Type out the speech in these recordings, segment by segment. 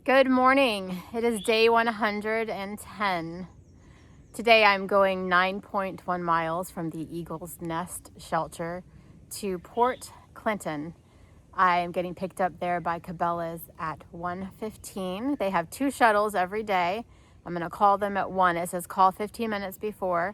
Good morning. It is day 110. Today I'm going 9.1 miles from the Eagle's Nest shelter to Port Clinton. I am getting picked up there by Cabela's at 1:15. They have 2 shuttles every day. I'm going to call them at 1. It says call 15 minutes before.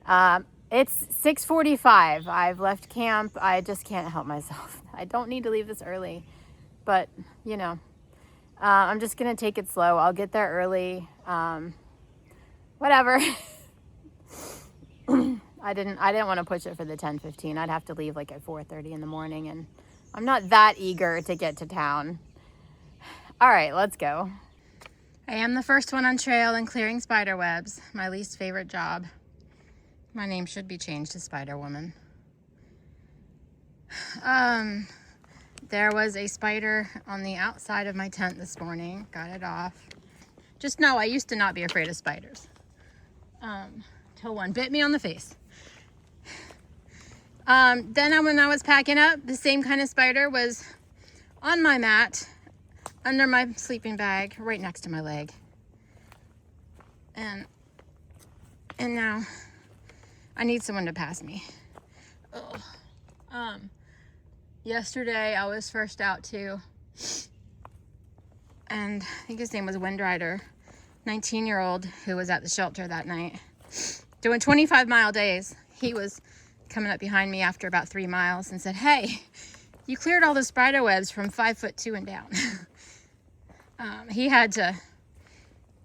It's 6:45. I've left camp. I just can't help myself. I don't need to leave this early, but you know. I'm just gonna take it slow. I'll get there early. Whatever. I didn't want to push it for the 10:15. I'd have to leave like at 4:30 in the morning, and I'm not that eager to get to town. All right, let's go. I am the first one on trail and clearing spider webs. My least favorite job. My name should be changed to Spider Woman. There was a spider on the outside of my tent this morning. Got it off. Just know I used to not be afraid of spiders. Till one bit me on the face. Then when I was packing up, the same kind of spider was on my mat, under my sleeping bag, right next to my leg. And now I need someone to pass me. Ugh. Yesterday, I was first out too, and I think his name was Windrider, 19-year-old who was at the shelter that night, doing 25-mile days. He was coming up behind me after about 3 miles and said, "Hey, you cleared all the spider webs from 5'2" and down." He had to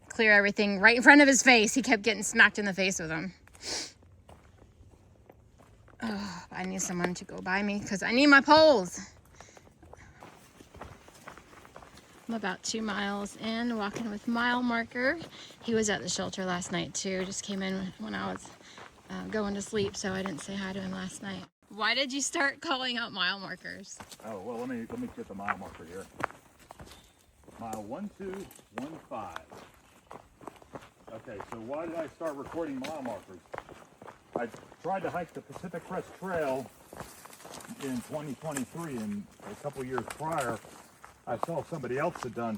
clear everything right in front of his face. He kept getting smacked in the face with them. Oh, I need someone to go by me because I need my poles. I'm about 2 miles in, walking with Mile Marker. He was at the shelter last night too. Just came in when I was going to sleep, so I didn't say hi to him last night. Why did you start calling out mile markers? Oh, well, let me get the mile marker here. Mile 1215. Okay, so why did I start recording mile markers? I tried to hike the Pacific Crest Trail in 2023, and a couple years prior, I saw somebody else had done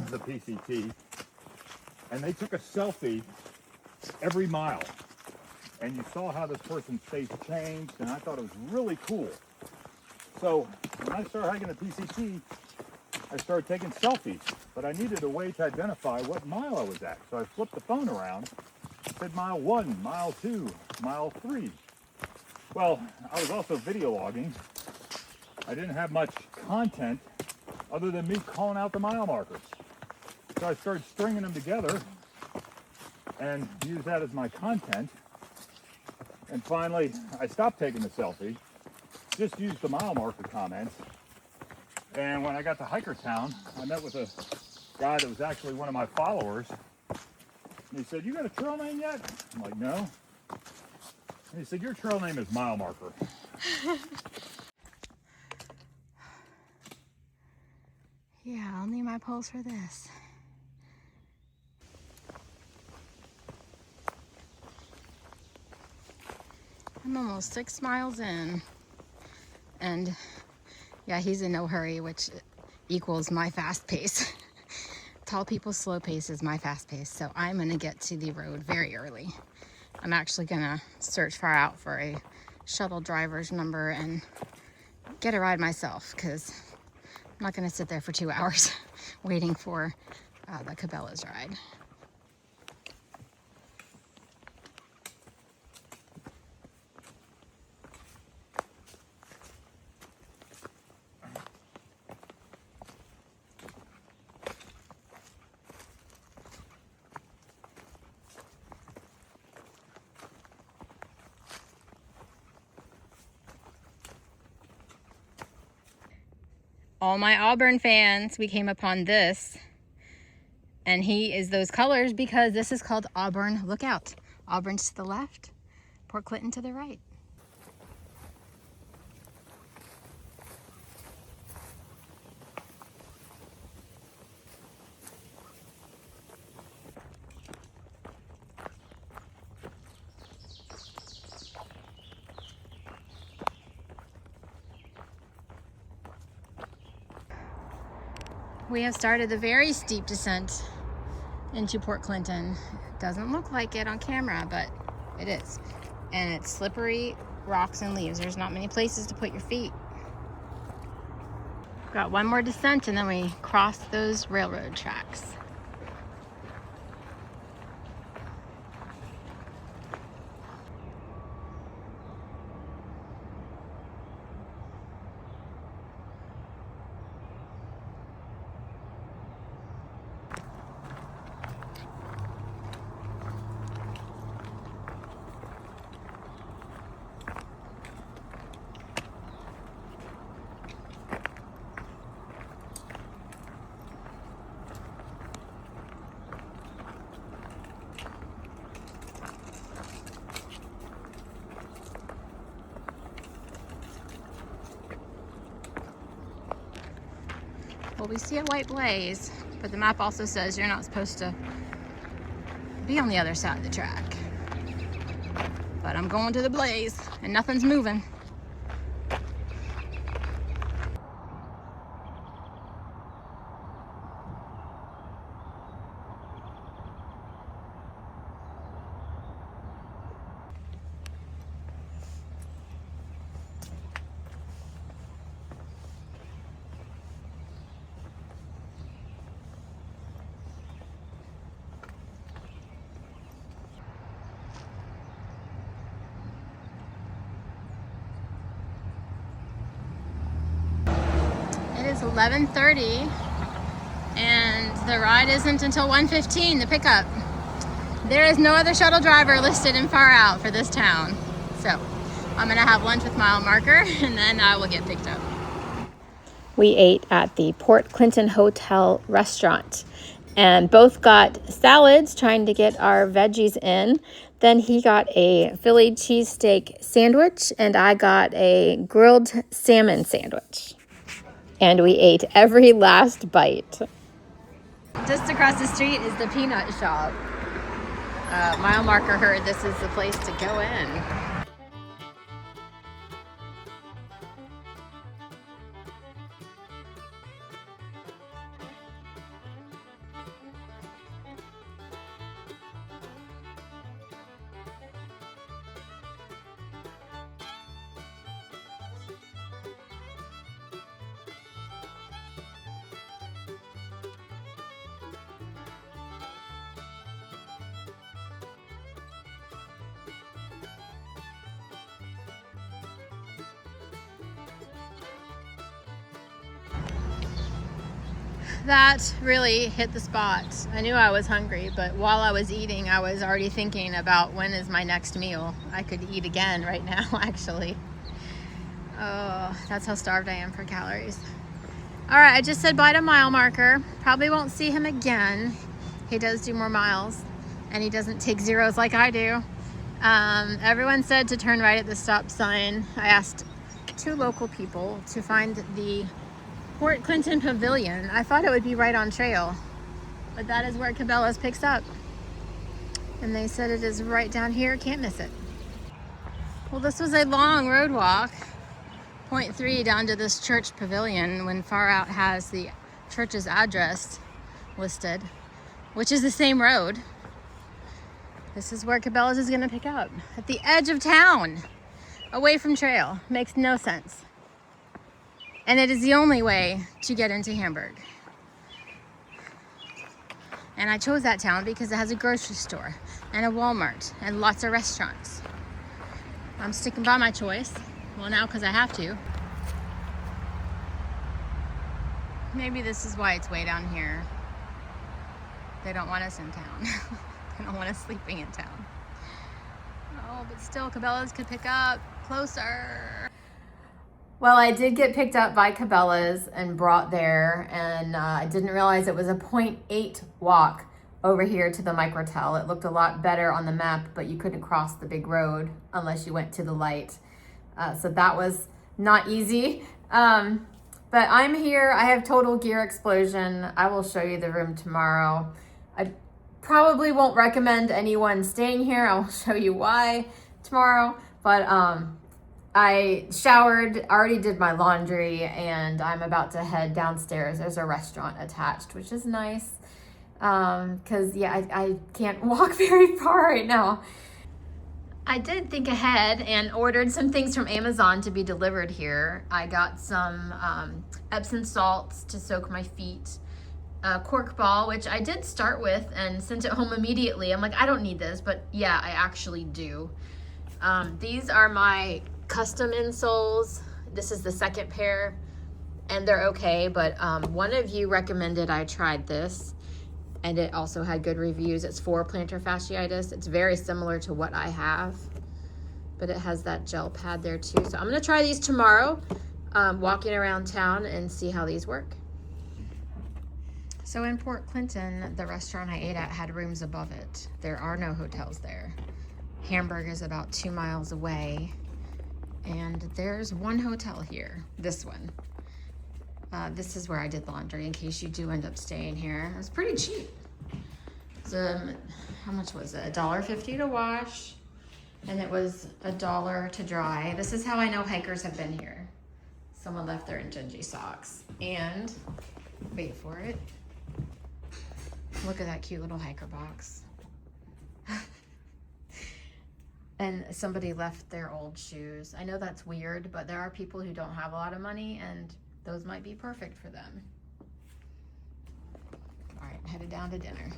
the PCT, and they took a selfie every mile, and you saw how this person's face changed, and I thought it was really cool. So when I started hiking the PCT, I started taking selfies, but I needed a way to identify what mile I was at, so I flipped the phone around. It said mile 1, mile 2, mile 3. Well, I was also video logging. I didn't have much content other than me calling out the mile markers. So I started stringing them together and used that as my content. And finally, I stopped taking the selfie, just used the mile marker comments. And when I got to Hikertown, I met with a guy that was actually one of my followers. And he said, "You got a trail name yet?" I'm like, "No." And he said, "Your trail name is Mile Marker." Yeah, I'll need my poles for this. I'm almost 6 miles in. And yeah, he's in no hurry, which equals my fast pace. Tall people's slow pace is my fast pace, so I'm gonna get to the road very early. I'm actually gonna search far out for a shuttle driver's number and get a ride myself, because I'm not gonna sit there for 2 hours waiting for the Cabela's ride. All my Auburn fans, we came upon this, and he is those colors because this is called Auburn Lookout. Auburn's to the left, Port Clinton to the right. we have started the very steep descent into Port Clinton. Doesn't look like it on camera, but it is. And it's slippery rocks and leaves. There's not many places to put your feet. Got one more descent and then we cross those railroad tracks. Well, we see a white blaze, but the map also says you're not supposed to be on the other side of the track. But I'm going to the blaze and nothing's moving. It is 11:30 and the ride isn't until 1:15, the pickup. There is no other shuttle driver listed in Far Out for this town. So I'm gonna have lunch with Mile Marker and then I will get picked up. We ate at the Port Clinton Hotel restaurant and both got salads, trying to get our veggies in. Then he got a Philly cheesesteak sandwich and I got a grilled salmon sandwich. And we ate every last bite. Just across the street is the peanut shop. Mile Marker heard this is the place to go in. That really hit the spot. I knew I was hungry, but while I was eating, I was already thinking about when is my next meal. I could eat again right now, actually. Oh, that's how starved I am for calories. All right, I just said bye to Mile Marker. Probably won't see him again. He does do more miles, and he doesn't take zeros like I do. Everyone said to turn right at the stop sign. I asked 2 local people to find the Port Clinton Pavilion. I thought it would be right on trail, but that is where Cabela's picks up. And they said it is right down here, can't miss it. Well, this was a long road walk, 0.3 down to this church pavilion when Far Out has the church's address listed, which is the same road. This is where Cabela's is gonna pick up, at the edge of town, away from trail. Makes no sense. And it is the only way to get into Hamburg. And I chose that town because it has a grocery store and a Walmart and lots of restaurants. I'm sticking by my choice. Well, now because I have to. Maybe this is why it's way down here. They don't want us in town. They don't want us sleeping in town. Oh, but still, Cabela's could pick up closer. Well, I did get picked up by Cabela's and brought there, and I didn't realize it was a 0.8 walk over here to the microtel. It looked a lot better on the map, but you couldn't cross the big road unless you went to the light. So that was not easy. But I'm here. I have total gear explosion. I will show you the room tomorrow. I probably won't recommend anyone staying here. I will show you why tomorrow. But I showered, already did my laundry, and I'm about to head downstairs. There's a restaurant attached, which is nice. Because, yeah, I can't walk very far right now. I did think ahead and ordered some things from Amazon to be delivered here. I got some Epsom salts to soak my feet, a cork ball, which I did start with and sent it home immediately. I'm like, I don't need this, but yeah, I actually do. These are my custom insoles. This is the second pair, and they're okay, but one of you recommended I tried this, and it also had good reviews. It's for plantar fasciitis. It's very similar to what I have, but it has that gel pad there too. So I'm gonna try these tomorrow, walking around town, and see how these work. So in Port Clinton, the restaurant I ate at had rooms above it. There are no hotels there. Hamburg is about 2 miles away, and there's one hotel here, this one. This is where I did laundry in case you do end up staying here. It was pretty cheap. So, how much was it? $1.50 to wash, and it was $1 to dry. This is how I know hikers have been here. Someone left their Injinji socks. And, wait for it. Look at that cute little hiker box. And somebody left their old shoes. I know that's weird, but there are people who don't have a lot of money, and those might be perfect for them. All right, headed down to dinner.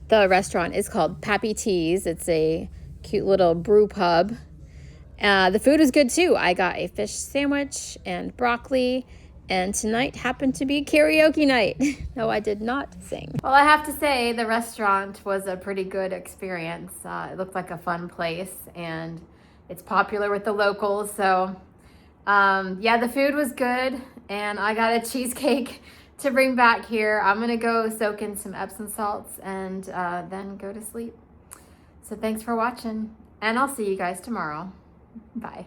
The restaurant is called Pappy Tea's. It's a cute little brew pub. The food is good too. I got a fish sandwich and broccoli, and tonight happened to be karaoke night. No, I did not sing. Well, I have to say the restaurant was a pretty good experience. It looked like a fun place, and it's popular with the locals. So yeah, the food was good, and I got a cheesecake to bring back here. I'm gonna go soak in some Epsom salts and then go to sleep. So thanks for watching, and I'll see you guys tomorrow. Bye.